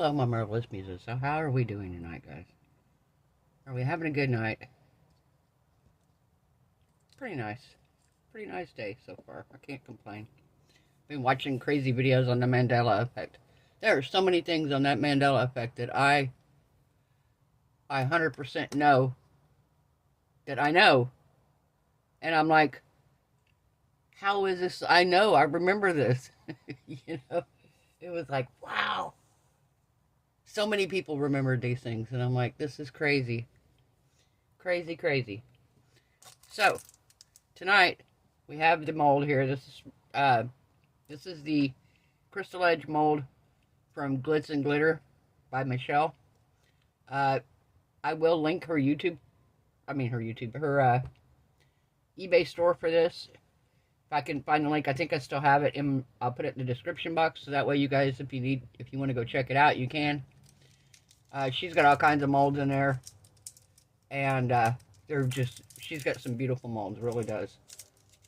Hello, my marvelous muses. So how are we doing tonight, guys? Are we having a good night? Pretty nice. Pretty nice day so far. I can't complain. Been watching crazy videos on the Mandela effect. There are so many things on that Mandela effect that I 100% know that I know. And I'm like, how is this? I know, I remember this. You know, it was like, wow. So many people remembered these things, and I'm like, this is crazy. Crazy, crazy. So, tonight, we have the mold here. This is the Crystal Edge mold from Glitz and Glitter by Michelle. I will link her her eBay store for this. If I can find the link, I think I still have it. I'll put it in the description box, so that way you guys, if you want to go check it out, you can. She's got all kinds of molds in there, and she's got some beautiful molds, really does.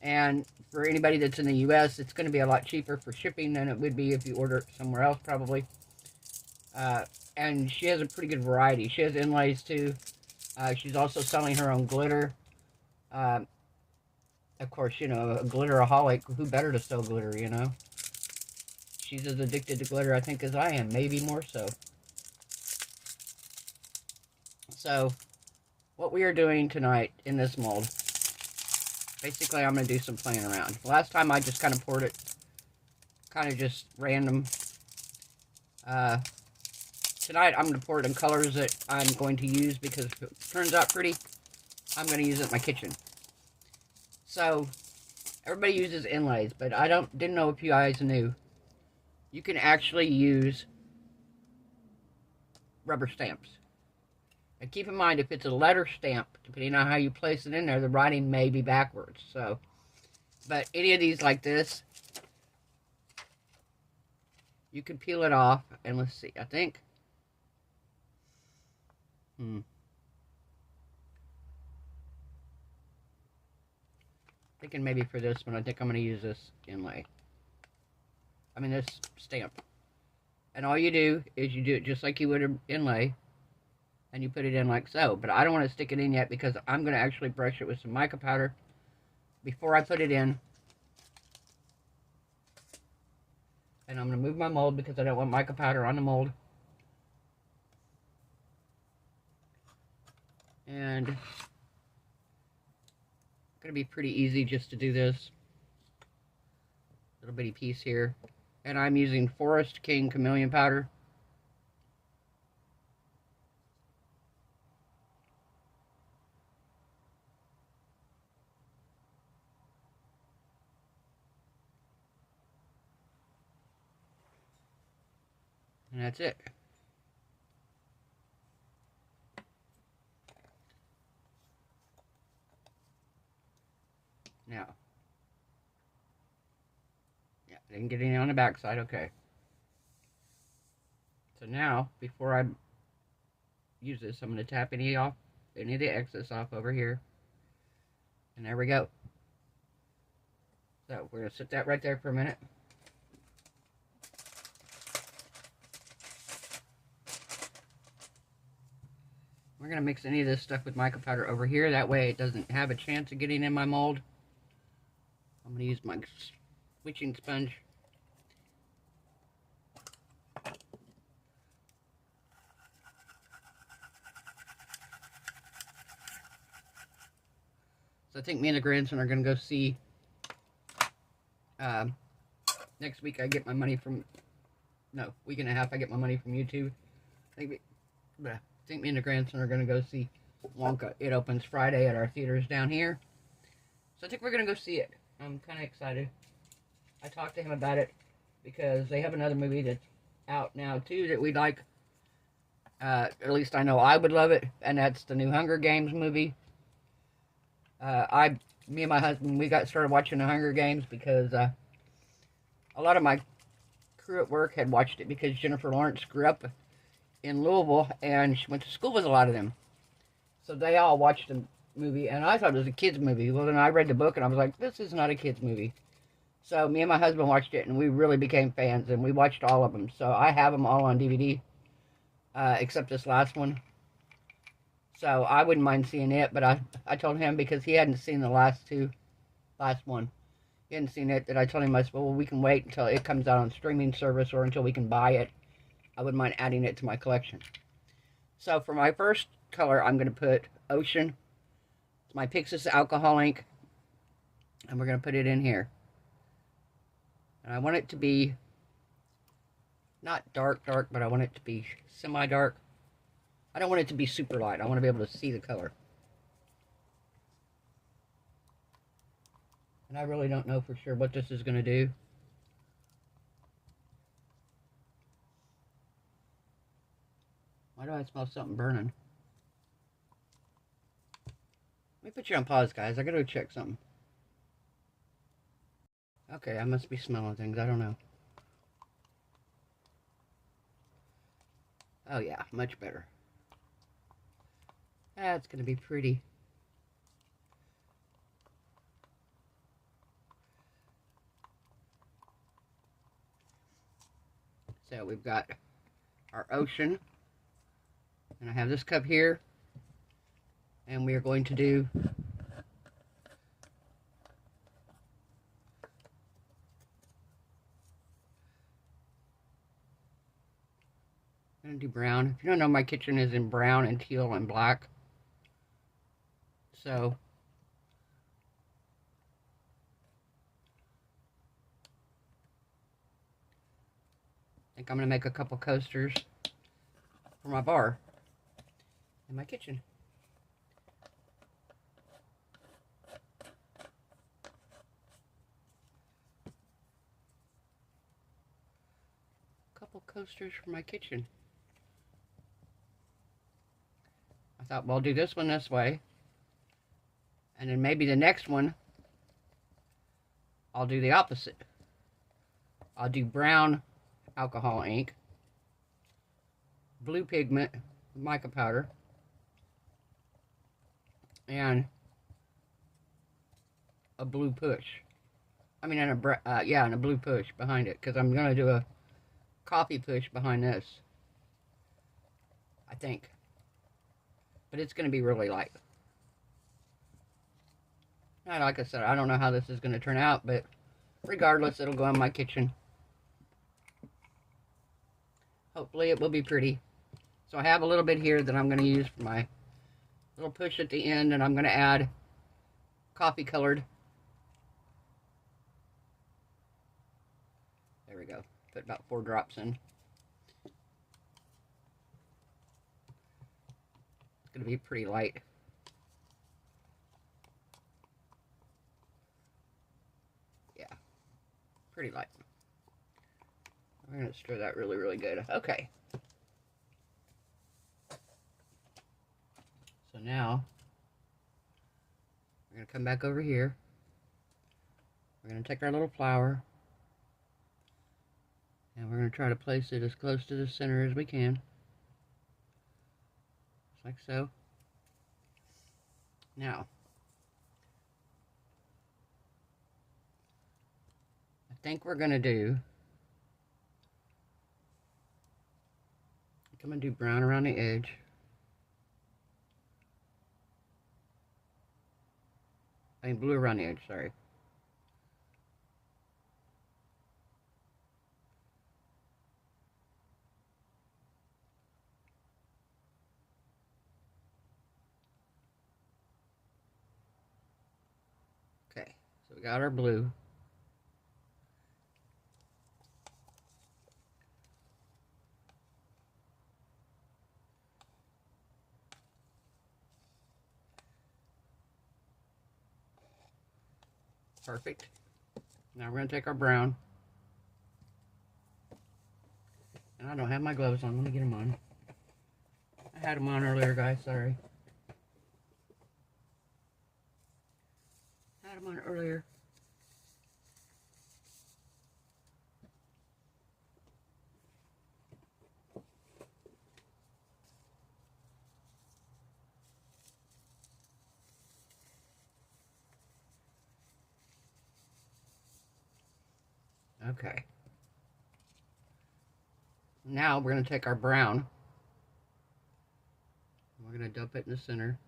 And for anybody that's in the U.S., it's going to be a lot cheaper for shipping than it would be if you order it somewhere else, probably. And she has a pretty good variety. She has inlays, too. She's also selling her own glitter. Of course, you know, a glitteraholic. Who better to sell glitter, you know? She's as addicted to glitter, I think, as I am. Maybe more so. So, what we are doing tonight in this mold, basically I'm going to do some playing around. Last time I just kind of poured it, kind of just random. Tonight I'm going to pour it in colors that I'm going to use because if it turns out pretty, I'm going to use it in my kitchen. So, everybody uses inlays, but I didn't know if you guys knew. You can actually use rubber stamps. And keep in mind, if it's a letter stamp, depending on how you place it in there, the writing may be backwards. So, but any of these like this, you can peel it off. And let's see, I think. Thinking maybe for this one, I think I'm going to use this inlay. This stamp. And all you do is you do it just like you would an inlay. And you put it in like so. But I don't want to stick it in yet because I'm going to actually brush it with some mica powder before I put it in. And I'm going to move my mold because I don't want mica powder on the mold. And it's going to be pretty easy just to do this. Little bitty piece here. And I'm using Forest King Chameleon powder. And that's it. Now. Yeah, didn't get any on the back side. Okay. So now, before I use this, I'm going to tap any of the excess off over here. And there we go. So we're going to sit that right there for a minute. We're going to mix any of this stuff with mica powder over here. That way it doesn't have a chance of getting in my mold. I'm going to use my switching sponge. So I think me and the grandson are going to go see. Next week I get my money from. No, week and a half I get my money from YouTube. I think me and the grandson are going to go see Wonka. It opens Friday at our theaters down here. So I think we're going to go see it. I'm kind of excited. I talked to him about it because they have another movie that's out now too that we'd like. At least I know I would love it. And that's the new Hunger Games movie. Me and my husband, we got started watching the Hunger Games because a lot of my crew at work had watched it because Jennifer Lawrence grew up in Louisville and she went to school with a lot of them. So they all watched the movie and I thought it was a kid's movie. Well, then I read the book and I was like, this is not a kid's movie. So me and my husband watched it and we really became fans and we watched all of them. So I have them all on DVD. except this last one. So I wouldn't mind seeing it, but I told him, because he hadn't seen the last one. He hadn't seen it, that I told him, I said, well, we can wait until it comes out on streaming service or until we can buy it. I wouldn't mind adding it to my collection. So for my first color, I'm going to put Ocean. It's my Pixis alcohol ink. And we're going to put it in here. And I want it to be not dark, but I want it to be semi-dark. I don't want it to be super light. I want to be able to see the color. And I really don't know for sure what this is going to do. Why do I smell something burning? Let me put you on pause, guys. I gotta go check something. Okay, I must be smelling things. I don't know. Oh yeah, much better. That's gonna be pretty. So we've got our Ocean. And I have this cup here. And we are going to do brown. If you don't know, my kitchen is in brown and teal and black. So I think I'm going to make a couple coasters for my bar in my kitchen. Couple coasters for my kitchen. I thought, well, I'll do this one this way. And then maybe the next one, I'll do the opposite. I'll do brown alcohol ink, blue pigment, mica powder, and a blue push. I mean, and a blue push behind it, because I'm going to do a coffee push behind this, I think. But it's going to be really light. Now, like I said, I don't know how this is going to turn out, but regardless, it'll go in my kitchen. Hopefully it will be pretty. So I have a little bit here that I'm going to use for my little push at the end, and I'm going to add coffee colored. There we go. Put about 4 drops in. It's going to be pretty light. Yeah, pretty light. We're going to stir that really, really good. Okay. So now, we're going to come back over here. We're going to take our little flower, and we're going to try to place it as close to the center as we can. Just like so. Now, I think we're going to do, I'm going to do brown around the edge. I mean blue around the edge, sorry. Okay, so we got our blue. Perfect. Now we're going to take our brown. And I don't have my gloves on. Let me get them on. I had them on earlier, guys. Sorry. Had them on earlier. Okay. Now we're going to take our brown. We're going to dump it in the center.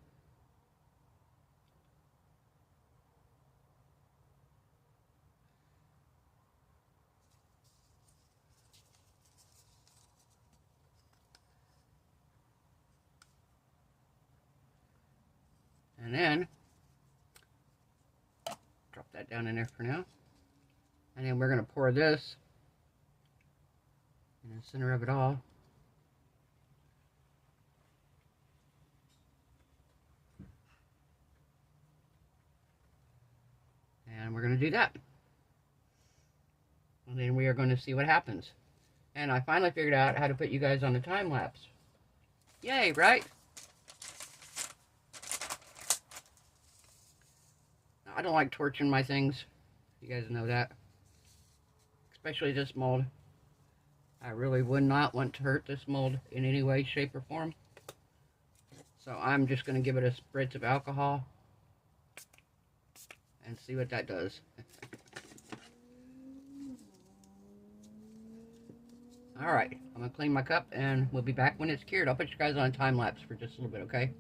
And then, drop that down in there for now. And then we're going to pour this in the center of it all. And we're going to do that. And then we are going to see what happens. And I finally figured out how to put you guys on the time lapse. Yay, right? I don't like torching my things. You guys know that. Especially this mold. I really would not want to hurt this mold in any way, shape, or form. So I'm just going to give it a spritz of alcohol and see what that does. Alright, I'm going to clean my cup and we'll be back when it's cured. I'll put you guys on a time lapse for just a little bit, okay?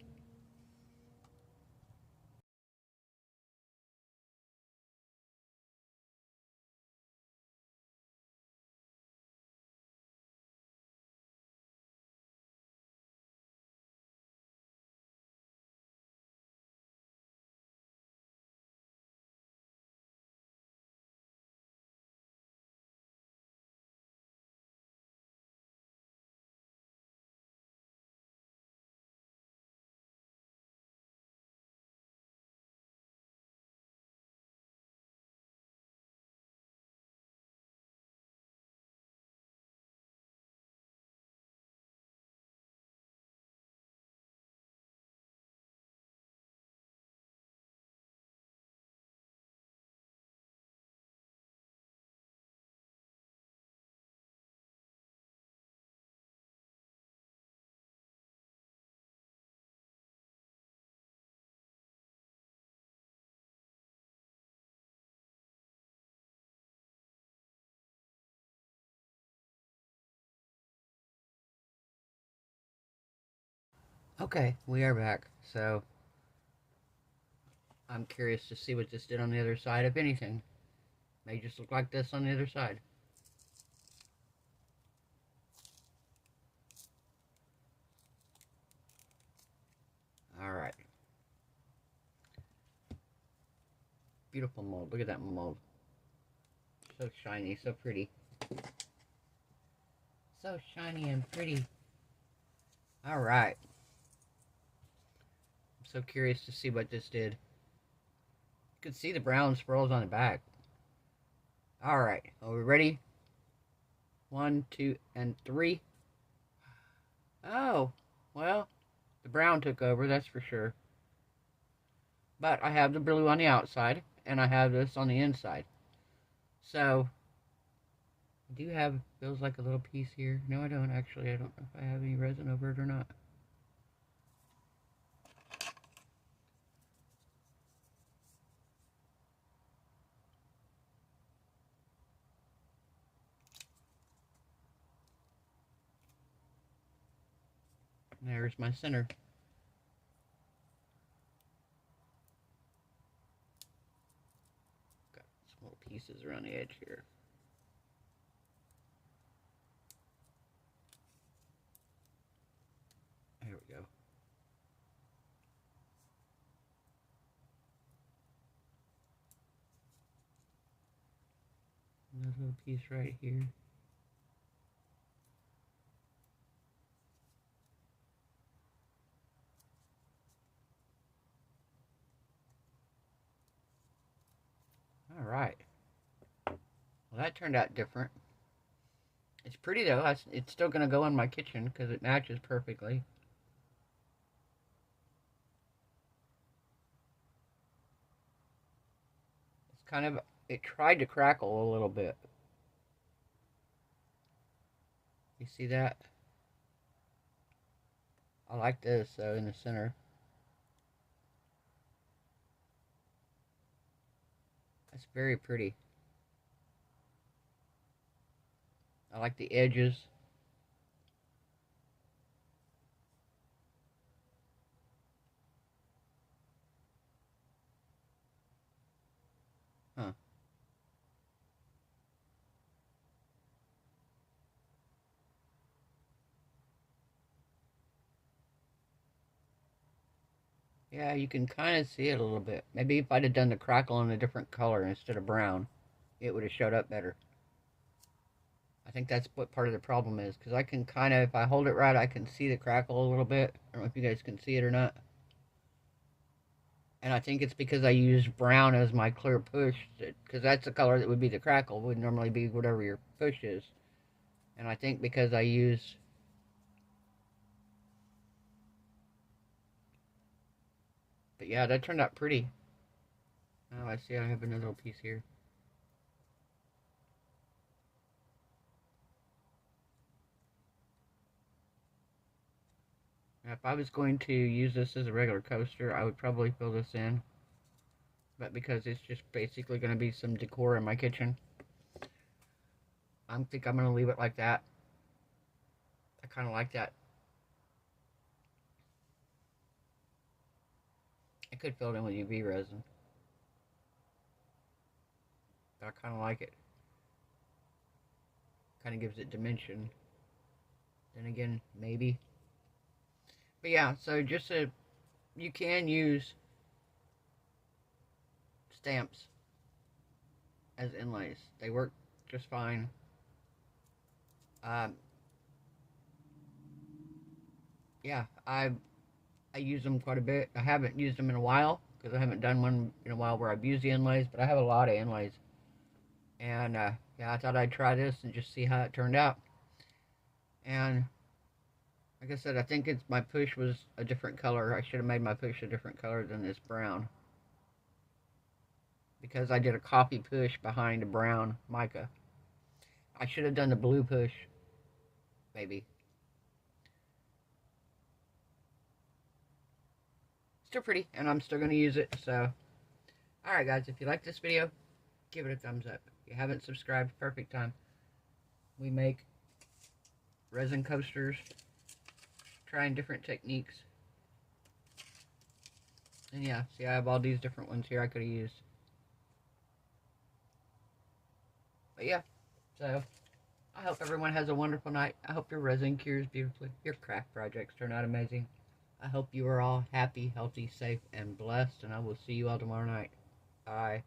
Okay, we are back. So, I'm curious to see what this did on the other side, if anything. May just look like this on the other side. Alright. Beautiful mold. Look at that mold. So shiny, so pretty. So shiny and pretty. Alright. I'm so curious to see what this did. You can see the brown swirls on the back. Alright, are we ready? 1, 2, and 3. Oh, well, the brown took over, that's for sure. But I have the blue on the outside, and I have this on the inside. So, I do have, feels like a little piece here. No, I don't actually. I don't know if I have any resin over it or not. There's my center. Got some little pieces around the edge here. There we go. Another little piece right here. Alright. Well, that turned out different. It's pretty though. It's still going to go in my kitchen because it matches perfectly. It's kind of, it tried to crackle a little bit. You see that? I like this though in the center. That's very pretty. I like the edges. Yeah, you can kind of see it a little bit. Maybe if I'd have done the crackle in a different color instead of brown, it would have showed up better. I think that's what part of the problem is, because I can kind of, if I hold it right, I can see the crackle a little bit. I don't know if you guys can see it or not. And I think it's because I use brown as my clear push, because that's the color that would be the crackle, would normally be whatever your push is. And I think because I use, but yeah, that turned out pretty. Oh, I see I have another little piece here. Now, if I was going to use this as a regular coaster, I would probably fill this in. But because it's just basically going to be some decor in my kitchen, I think I'm going to leave it like that. I kind of like that. I could fill it in with UV resin, but I kind of like it. Kind of gives it dimension. Then again, maybe. But yeah, so just a, you can use stamps as inlays. They work just fine. Um, yeah, I use them quite a bit. I haven't used them in a while because I haven't done one in a while where I've used the inlays, but I have a lot of inlays. And yeah, I thought I'd try this and just see how it turned out. And like I said, I think it's my push was a different color. I should have made my push a different color than this brown, because I did a coffee push behind a brown mica. I should have done the blue push, maybe. Still pretty, and I'm still going to use it. So, alright guys, if you like this video, give it a thumbs up. If you haven't subscribed, perfect time. We make resin coasters, trying different techniques. And yeah, see, I have all these different ones here I could have used. But yeah, so I hope everyone has a wonderful night. I hope your resin cures beautifully. Your craft projects turn out amazing. I hope you are all happy, healthy, safe, and blessed. And I will see you all tomorrow night. Bye.